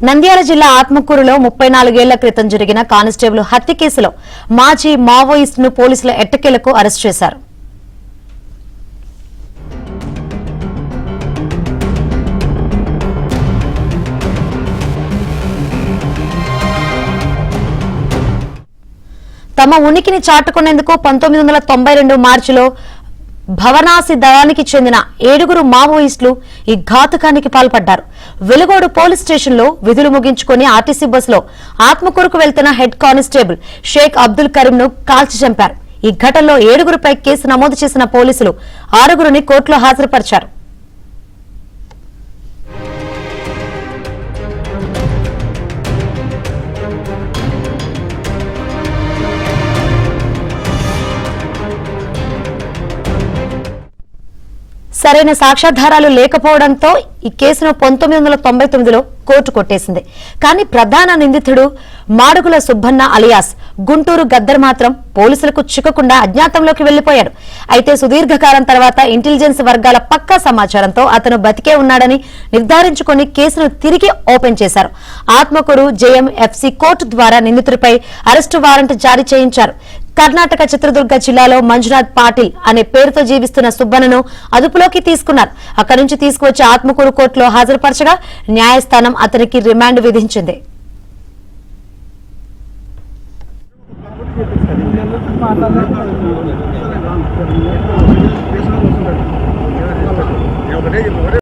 నంద్యాల జిల్లా ఆత్మకూరులో 34 ఏళ్ల క్రితం జరిగిన కానిస్టేబుల్ హత్య కేసులో మాజీ మావోయిస్టును పోలీసులు ఎట్టకేలకు అరెస్టు చేశారు. తమ ఉనికిని చాటుకునేందుకు 1992 మార్చిలో భవనాసి దళానికి చెందిన 7 మావోయిస్టులు ఈ ఘాతుకానికి పాల్పడ్డారు. వెలుగోడు పోలీస్ స్టేషన్లో విధులు ముగించుకుని ఆర్టీసీ బస్సులో ఆత్మకూరుకు వెళ్తున్న హెడ్ కానిస్టేబుల్ షేక్ అబ్దుల్ కరీంను కాల్చి చంపారు. ఈ ఘటనలో 7గురిపై కేసు నమోదు చేసిన పోలీసులు 6గురిని కోర్టులో హాజరుపరిచారు. సరైన సాక్ష్యాధారాలు లేకపోవడంతో ఈ కేసును 1999లో కోర్టు కొట్టేసింది. కానీ ప్రధాన నిందితుడు మాడుగుల సుబ్బన్న అలియాస్ గుంటూరు గద్దర్ మాత్రం పోలీసులకు చిక్కకుండా అజ్ఞాతంలోకి వెళ్లిపోయాడు. అయితే సుదీర్ఘకాలం తర్వాత ఇంటెలిజెన్స్ వర్గాల పక్కా సమాచారంతో అతను బతికే ఉన్నాడని నిర్ధారించుకుని కేసును తిరిగి ఓపెన్ చేశారు. ఆత్మకూరు జేఎంఎఫ్సీ కోర్టు ద్వారా నిందితుడిపై అరెస్టు వారెంట్ జారీ చేయించారు. కర్ణాటక చిత్రదుర్గ జిల్లాలో మంజునాథ్ పాటిల్ అనే పేరుతో జీవిస్తున్న సుబ్బన్నను అదుపులోకి తీసుకున్నారు. అక్కడి నుంచి తీసుకువచ్చి ఆత్మకూరు కోర్టులో హాజరుపరచగా న్యాయస్థానం అతనికి రిమాండ్ విధించింది.